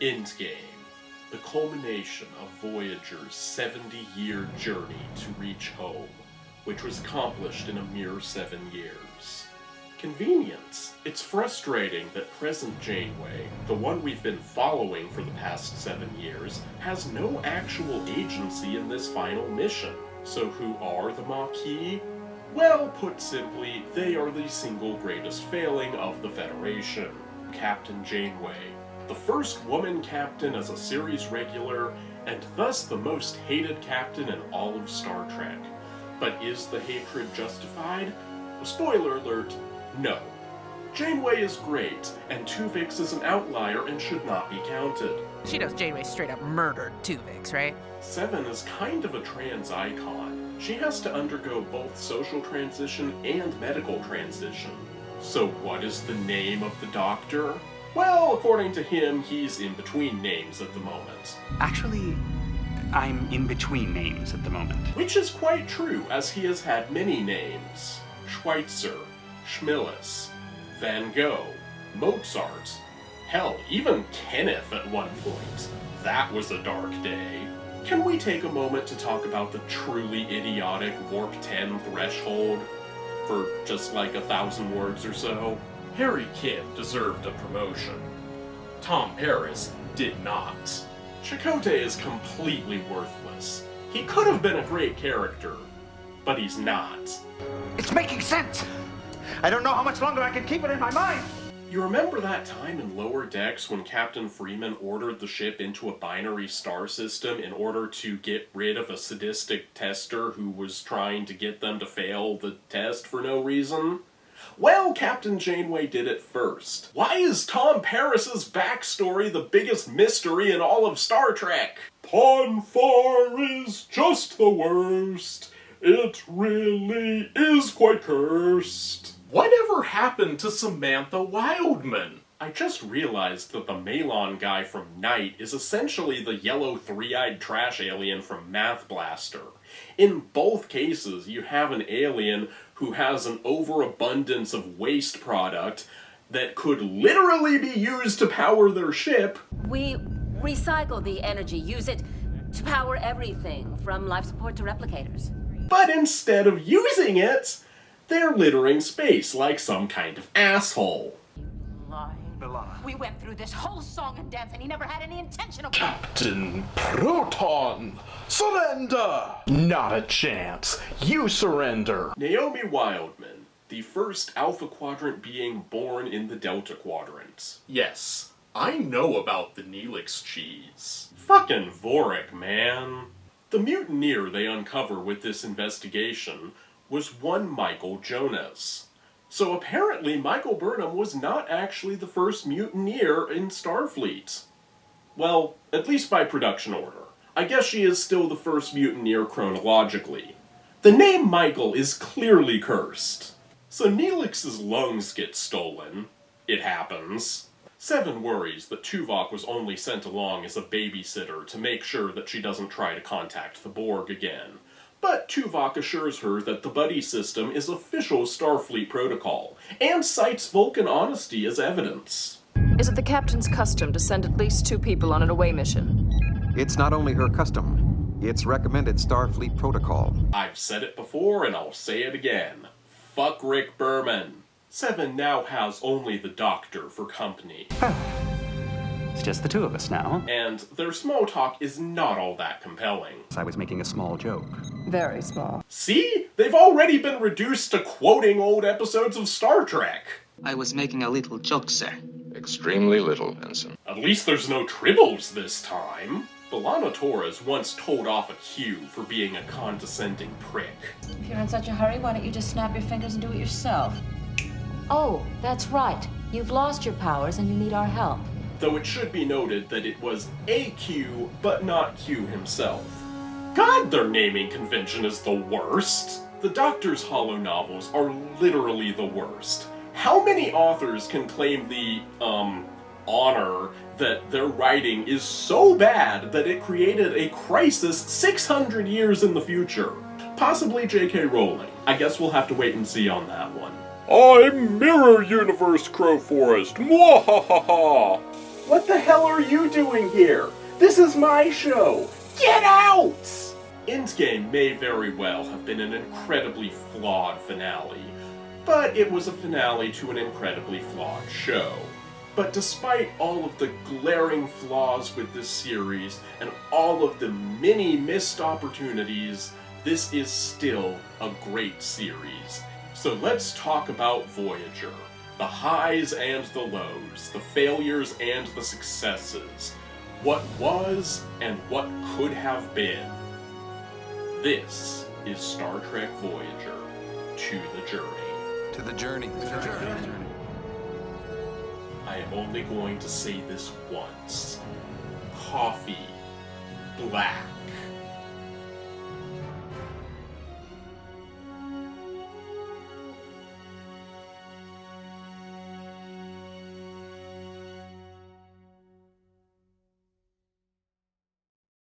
Endgame, the culmination of Voyager's 70-year journey to reach home, which was accomplished in a mere 7 years. Convenience. It's frustrating that present Janeway, the one we've been following for the past 7 years, has no actual agency in this final mission. So who are the Maquis? Well, put simply, they are the single greatest failing of the Federation. Captain Janeway, the first woman captain as a series regular, and thus the most hated captain in all of Star Trek. But is the hatred justified? Spoiler alert, no. Janeway is great, and Tuvix is an outlier and should not be counted. She knows Janeway straight up murdered Tuvix, right? Seven is kind of a trans icon. She has to undergo both social transition and medical transition. So what is the name of the Doctor? Well, according to him, he's in between names at the moment. Actually, I'm in between names at the moment. Which is quite true, as he has had many names. Schweitzer, Schmillis, Van Gogh, Mozart, hell, even Kenneth at one point. That was a dark day. Can we take a moment to talk about the truly idiotic Warp 10 threshold? For just like 1,000 words or so? Harry Kim deserved a promotion. Tom Paris did not. Chakotay is completely worthless. He could have been a great character, but he's not. It's making sense! I don't know how much longer I can keep it in my mind! You remember that time in Lower Decks when Captain Freeman ordered the ship into a binary star system in order to get rid of a sadistic tester who was trying to get them to fail the test for no reason? Well, Captain Janeway did it first. Why is Tom Paris's backstory the biggest mystery in all of Star Trek? Ponfar is just the worst. It really is quite cursed. Whatever happened to Samantha Wildman? I just realized that the Malon guy from Night is essentially the yellow three-eyed trash alien from Math Blaster. In both cases, you have an alien who has an overabundance of waste product that could literally be used to power their ship. We recycle the energy, use it to power everything, from life support to replicators. But instead of using it, they're littering space like some kind of asshole. Lying. We went through this whole song and dance and he never had any intention of— Captain Proton! Surrender! Not a chance. You surrender. Naomi Wildman, the first Alpha Quadrant being born in the Delta Quadrant. Yes, I know about the Neelix cheese. Fucking Vorik, man. The mutineer they uncover with this investigation was one Michael Jonas. So apparently Michael Burnham was not actually the first mutineer in Starfleet. Well, at least by production order. I guess she is still the first mutineer chronologically. The name Michael is clearly cursed. So Neelix's lungs get stolen. It happens. Seven worries that Tuvok was only sent along as a babysitter to make sure that she doesn't try to contact the Borg again. But Tuvok assures her that the buddy system is official Starfleet protocol, and cites Vulcan honesty as evidence. Is it the captain's custom to send at least 2 people on an away mission? It's not only her custom, it's recommended Starfleet protocol. I've said it before and I'll say it again. Fuck Rick Berman. Seven now has only the Doctor for company. It's just the 2 of us now. And their small talk is not all that compelling. I was making a small joke. Very small. See? They've already been reduced to quoting old episodes of Star Trek. I was making a little joke, sir. Extremely little, Ensign. At least there's no tribbles this time. B'Elanna Torres once told off a Q for being a condescending prick. If you're in such a hurry, why don't you just snap your fingers and do it yourself? Oh, that's right. You've lost your powers and you need our help. Though it should be noted that it was a Q, but not Q himself. God, their naming convention is the worst! The Doctor's holo novels are literally the worst. How many authors can claim the, honor that their writing is so bad that it created a crisis 600 years in the future? Possibly J.K. Rowling. I guess we'll have to wait and see on that one. I'm Mirror Universe Crowforest. Mwahaha! What the hell are you doing here? This is my show! Get out! Endgame may very well have been an incredibly flawed finale, but it was a finale to an incredibly flawed show. But despite all of the glaring flaws with this series, and all of the many missed opportunities, this is still a great series. So let's talk about Voyager. The highs and the lows, the failures and the successes. What was and what could have been. This is Star Trek Voyager, To the Journey. To the journey. To the journey. I am only going to say this once. Coffee. Black.